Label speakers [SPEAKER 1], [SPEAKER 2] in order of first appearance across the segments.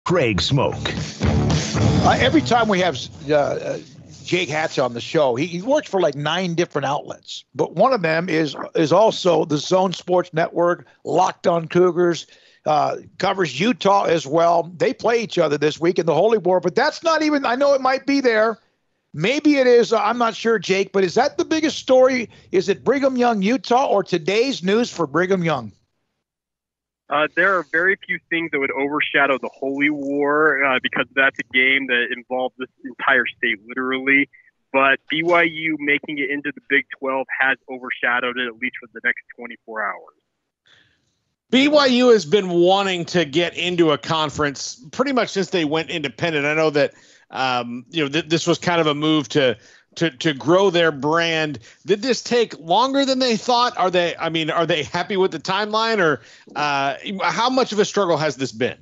[SPEAKER 1] Craig Smoak.
[SPEAKER 2] Every time we have Jake Hatch on the show, he works for like 9 different outlets, but one of them is also the Zone Sports Network, Locked on Cougars, covers Utah as well. They play each other this week in the Holy War, but that's not even, I know it might be there. Maybe it is. I'm not sure, Jake, but is that the biggest story? Is it Brigham Young, Utah, or today's news for Brigham Young?
[SPEAKER 3] There are very few things that would overshadow the Holy War because that's a game that involves this entire state, literally. But BYU making it into the Big 12 has overshadowed it, at least for the next 24 hours.
[SPEAKER 4] BYU has been wanting to get into a conference pretty much since they went independent. I know that this was kind of a move to grow their brand. Did this take longer than they thought? Are they happy with the timeline, or how much of a struggle has this been?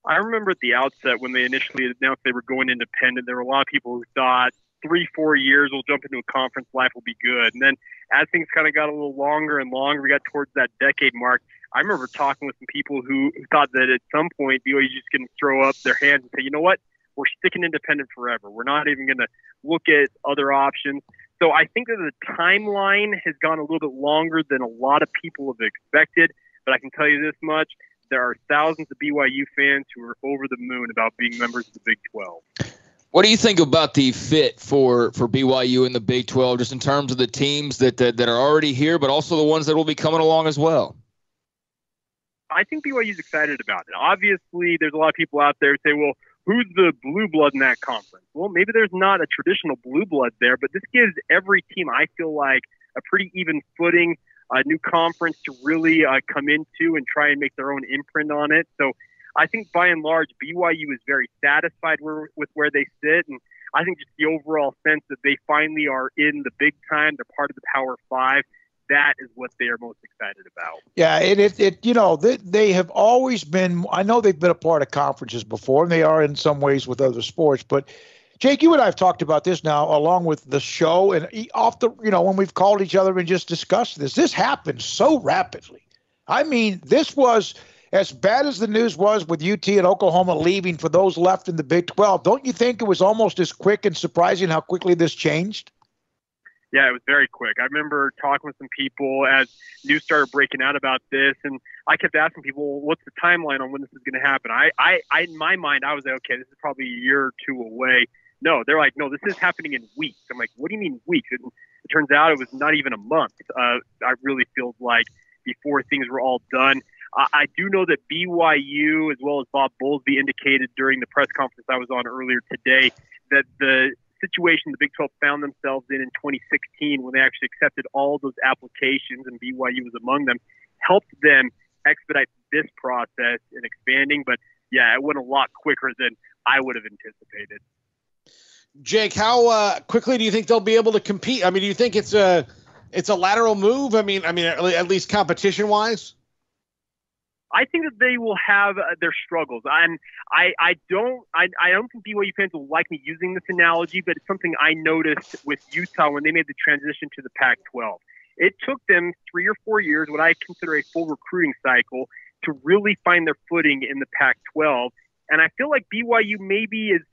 [SPEAKER 3] I remember at the outset when they initially announced they were going independent, there were a lot of people who thought 3-4 years we'll jump into a conference, life will be good. And then as things kind of got a little longer and longer, we got towards that decade mark. I remember talking with some people who thought that at some point BYU is just going to throw up their hands and say, you know what? We're sticking independent forever. We're not even going to look at other options. So I think that the timeline has gone a little bit longer than a lot of people have expected. But I can tell you this much. There are thousands of BYU fans who are over the moon about being members of the Big 12.
[SPEAKER 5] What do you think about the fit for BYU in the Big 12, just in terms of the teams that are already here, but also the ones that will be coming along as well?
[SPEAKER 3] I think BYU is excited about it. Obviously, there's a lot of people out there who say, well, who's the blue blood in that conference? Well, maybe there's not a traditional blue blood there, but this gives every team, I feel like, a pretty even footing, a new conference to really come into and try and make their own imprint on it. So I think by and large, BYU is very satisfied with where they sit. And I think just the overall sense that they finally are in the big time, they're part of the Power Five. That is what they are most excited about.
[SPEAKER 2] Yeah, they have always been. I know they've been a part of conferences before, and they are in some ways with other sports. But Jake, you and I have talked about this now, along with the show, and when we've called each other and just discussed this. This happened so rapidly. I mean, this was as bad as the news was with UT and Oklahoma leaving for those left in the Big 12. Don't you think it was almost as quick and surprising how quickly this changed?
[SPEAKER 3] Yeah, it was very quick. I remember talking with some people as news started breaking out about this, and I kept asking people, well, what's the timeline on when this is going to happen? I in my mind, I was like, okay, this is probably a year or two away. No, they're like, no, this is happening in weeks. I'm like, what do you mean weeks? It turns out it was not even a month. I really feel like before things were all done. I do know that BYU, as well as Bob Bowlesby, indicated during the press conference I was on earlier today that the situation the Big 12 found themselves in 2016, when they actually accepted all those applications and BYU was among them, helped them expedite this process in expanding. But yeah, it went a lot quicker than I would have anticipated.
[SPEAKER 4] Jake, how quickly do you think they'll be able to compete? I mean, do you think it's a lateral move? I mean, at least competition wise.
[SPEAKER 3] I think that they will have their struggles. I don't think BYU fans will like me using this analogy, but it's something I noticed with Utah when they made the transition to the Pac-12. It took them 3 or 4 years, what I consider a full recruiting cycle, to really find their footing in the Pac-12. And I feel like BYU maybe is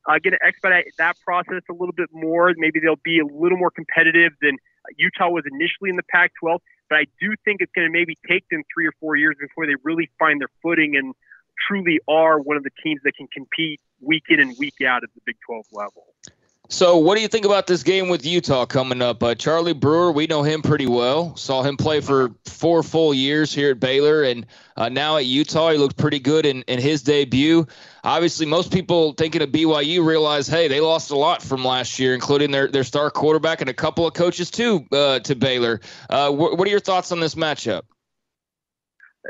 [SPEAKER 3] going to expedite that process a little bit more. Maybe they'll be a little more competitive than Utah was initially in the Pac-12. But I do think it's going to maybe take them 3 or 4 years before they really find their footing and truly are one of the teams that can compete week in and week out at the Big 12 level.
[SPEAKER 5] So what do you think about this game with Utah coming up? Charlie Brewer, we know him pretty well. Saw him play for 4 full years here at Baylor, and now at Utah, he looked pretty good in his debut. Obviously, most people thinking of BYU realize, hey, they lost a lot from last year, including their star quarterback and a couple of coaches too to Baylor. What are your thoughts on this matchup?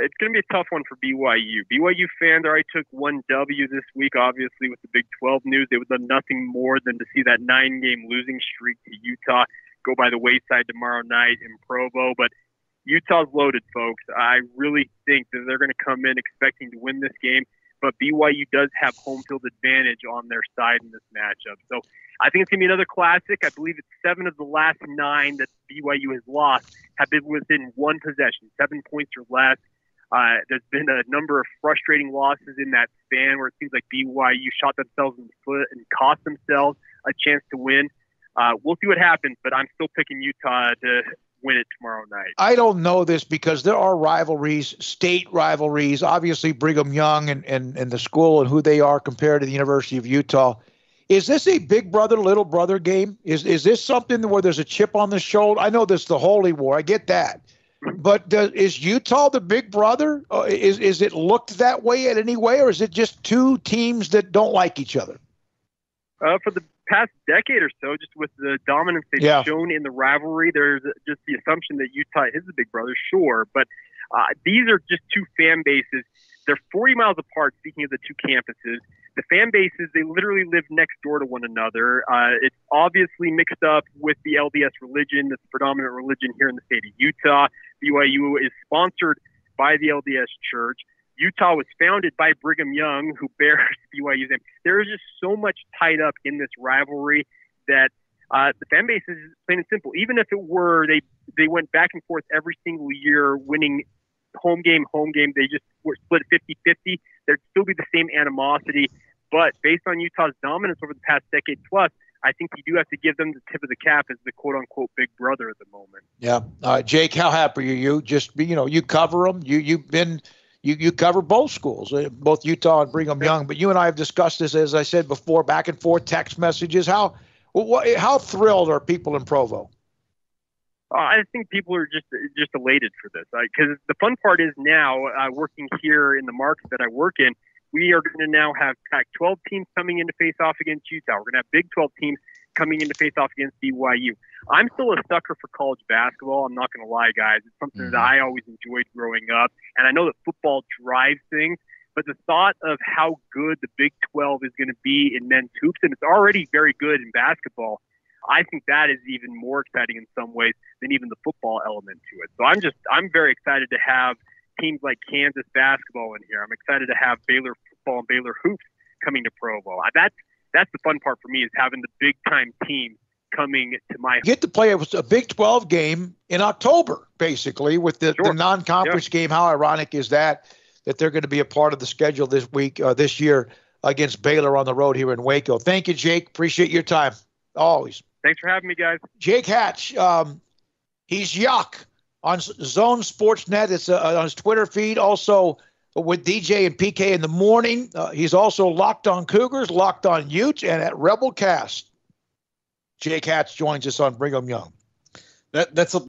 [SPEAKER 3] It's going to be a tough one for BYU. BYU fans already took 1 W this week, obviously, with the Big 12 news. They would have done nothing more than to see that 9-game losing streak to Utah go by the wayside tomorrow night in Provo. But Utah's loaded, folks. I really think that they're going to come in expecting to win this game. But BYU does have home field advantage on their side in this matchup. So I think it's going to be another classic. I believe it's 7 of the last 9 that BYU has lost have been within 1 possession, 7 points or less. There's been a number of frustrating losses in that span where it seems like BYU shot themselves in the foot and cost themselves a chance to win. We'll see what happens, but I'm still picking Utah to win it tomorrow night.
[SPEAKER 2] I don't know this because there are rivalries, state rivalries, obviously Brigham Young and the school and who they are compared to the University of Utah. Is this a big brother, little brother game? Is this something where there's a chip on the shoulder? I know there's the Holy War. I get that. But is Utah the big brother? Is it looked that way in any way, or is it just two teams that don't like each other?
[SPEAKER 3] For the past decade or so, just with the dominance they've shown in the rivalry, there's just the assumption that Utah is the big brother, sure. But these are just two fan bases. They're 40 miles apart, speaking of the two campuses. The fan bases, they literally live next door to one another. It's obviously mixed up with the LDS religion. That's the predominant religion here in the state of Utah. BYU is sponsored by the LDS Church. Utah was founded by Brigham Young, who bears BYU's name. There is just so much tied up in this rivalry that the fan base is plain and simple. Even if it were they went back and forth every single year, winning home game, they just were split 50-50, there'd still be the same animosity. But based on Utah's dominance over the past decade plus, I think you do have to give them the tip of the cap as the quote-unquote big brother at the moment.
[SPEAKER 2] Yeah. Jake, how happy are you? Just, you cover them. You cover both schools, both Utah and Brigham Young. But you and I have discussed this, as I said before, back and forth text messages. How thrilled are people in Provo?
[SPEAKER 3] I think people are just elated for this. Because the fun part is now, working here in the market that I work in, we are going to now have Pac-12 teams coming in to face off against Utah. We're going to have Big 12 teams coming in to face off against BYU. I'm still a sucker for college basketball. I'm not going to lie, guys. It's something that I always enjoyed growing up. And I know that football drives things, but the thought of how good the Big 12 is going to be in men's hoops, and it's already very good in basketball, I think that is even more exciting in some ways than even the football element to it. So I'm very excited to have teams like Kansas basketball in here. I'm excited to have Baylor football and Baylor hoops coming to Provo. That's the fun part for me, is having the big time team coming to my.
[SPEAKER 2] Get to play a Big 12 game in October, basically, with the non-conference game. How ironic is that they're going to be a part of the schedule this year against Baylor on the road here in Waco. Thank you, Jake. Appreciate your time. Always.
[SPEAKER 3] Thanks for having me, guys.
[SPEAKER 2] Jake Hatch, he's Yuck on Zone Sportsnet. It's on his Twitter feed. Also with DJ and PK in the morning. He's also Locked on Cougars, Locked on Utes, and at Rebelcast. Jake Hatch joins us on Brigham Young.
[SPEAKER 4] That's a